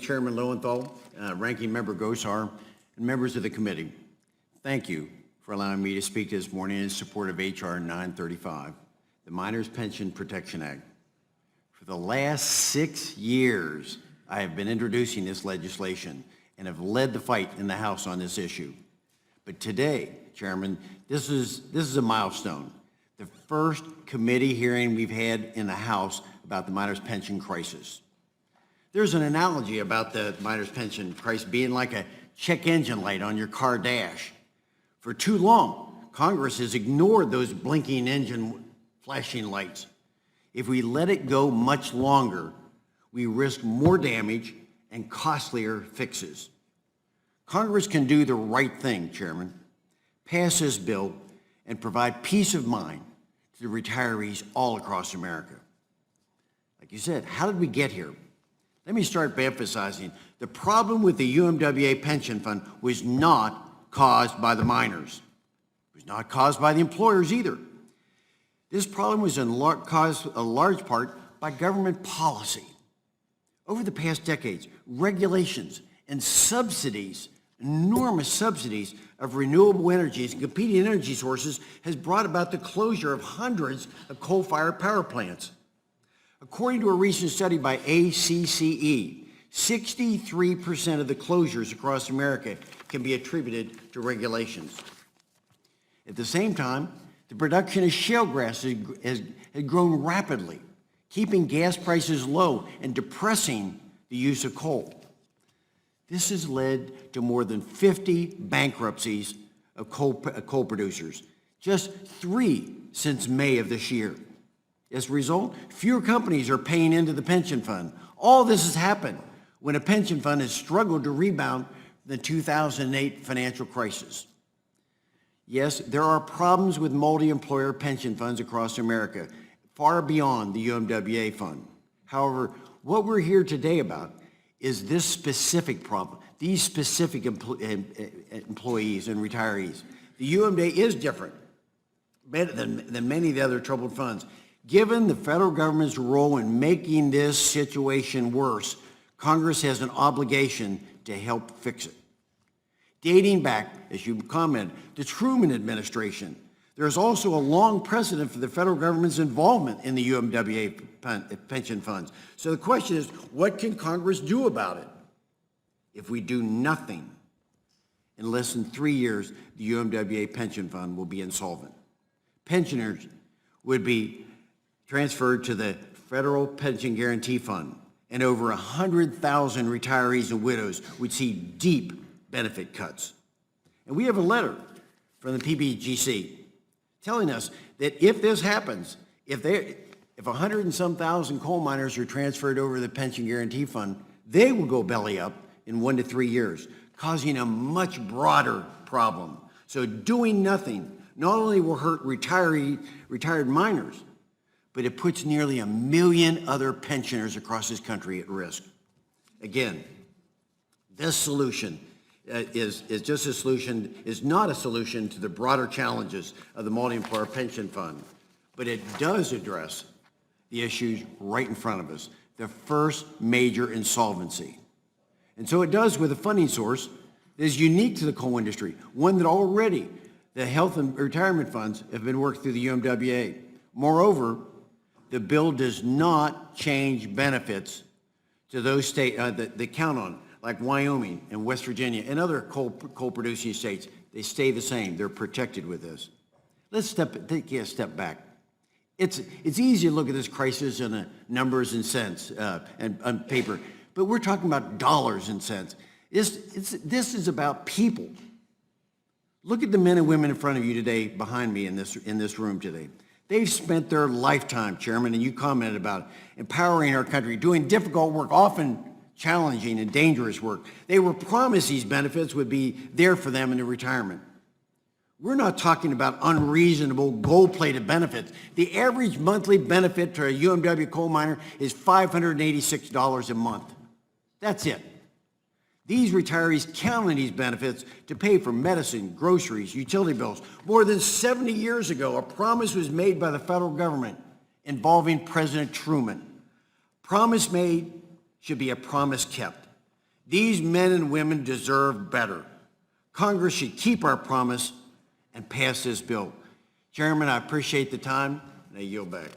Chairman Lowenthal, Ranking Member Gosar, and members of the committee. Thank you for allowing me to speak this morning in support of H.R. 935, the Miners Pension Protection Act. For the last 6 years, I have been introducing this legislation and have led the fight in the House on this issue. But today, Chairman, this is a milestone. The first committee hearing we've had in the House about the miners' pension crisis. There's an analogy about the miners' pension crisis being like a check engine light on your car dash. For too long, Congress has ignored those blinking engine flashing lights. If we let it go much longer, we risk more damage and costlier fixes. Congress can do the right thing, Chairman. Pass this bill and provide peace of mind to the retirees all across America. Like you said, how did we get here? Let me start by emphasizing the problem with the UMWA pension fund was not caused by the miners. It was not caused by the employers either. This problem was caused a large part by government policy. Over the past decades, regulations and subsidies, enormous subsidies of renewable energies and competing energy sources has brought about the closure of hundreds of coal-fired power plants. According to a recent study by ACCE, 63% of the closures across America can be attributed to regulations. At the same time, the production of shale gas has grown rapidly, keeping gas prices low and depressing the use of coal. This has led to more than 50 bankruptcies of coal producers, just 3 since May of this year. As a result, fewer companies are paying into the pension fund. All this has happened when a pension fund has struggled to rebound from the 2008 financial crisis. Yes, there are problems with multi-employer pension funds across America, far beyond the UMWA fund. However, what we're here today about is this specific problem, these specific employees and retirees. The UMWA is different than many of the other troubled funds. Given the federal government's role in making this situation worse, Congress has an obligation to help fix it. Dating back, as you commented, the Truman administration, there is also a long precedent for the federal government's involvement in the UMWA pension funds. So the question is, what can Congress do about it? If we do nothing, in less than 3 years, the UMWA pension fund will be insolvent. Pensioners would be transferred to the Federal Pension Guarantee Fund, and over 100,000 retirees and widows would see deep benefit cuts. And we have a letter from the PBGC telling us that if this happens, if 100 and some thousand coal miners are transferred over to the Pension Guarantee Fund, they will go belly up in 1 to 3 years, causing a much broader problem. So doing nothing not only will hurt retired miners, but it puts nearly 1 million other pensioners across this country at risk. Again, this solution is not a solution to the broader challenges of the multi-employer pension fund, but it does address the issues right in front of us, the first major insolvency. And so it does with a funding source that is unique to the coal industry, one that already the health and retirement funds have been worked through the UMWA. Moreover, the bill does not change benefits to those states that count on, like Wyoming and West Virginia and other coal-producing states. They stay the same. They're protected with this. Let's take a step back. It's easy to look at this crisis in numbers and cents and on paper, but we're talking about dollars and cents. This is about people. Look at the men and women in front of you today, behind me in this room today. They've spent their lifetime, Chairman, and you commented about it, empowering our country, doing difficult work, often challenging and dangerous work. They were promised these benefits would be there for them in their retirement. We're not talking about unreasonable gold-plated benefits. The average monthly benefit to a UMW coal miner is $586 a month. That's it. These retirees count on these benefits to pay for medicine, groceries, utility bills. More than 70 years ago, a promise was made by the federal government involving President Truman. Promise made should be a promise kept. These men and women deserve better. Congress should keep our promise and pass this bill. Chairman, I appreciate the time, and I yield back.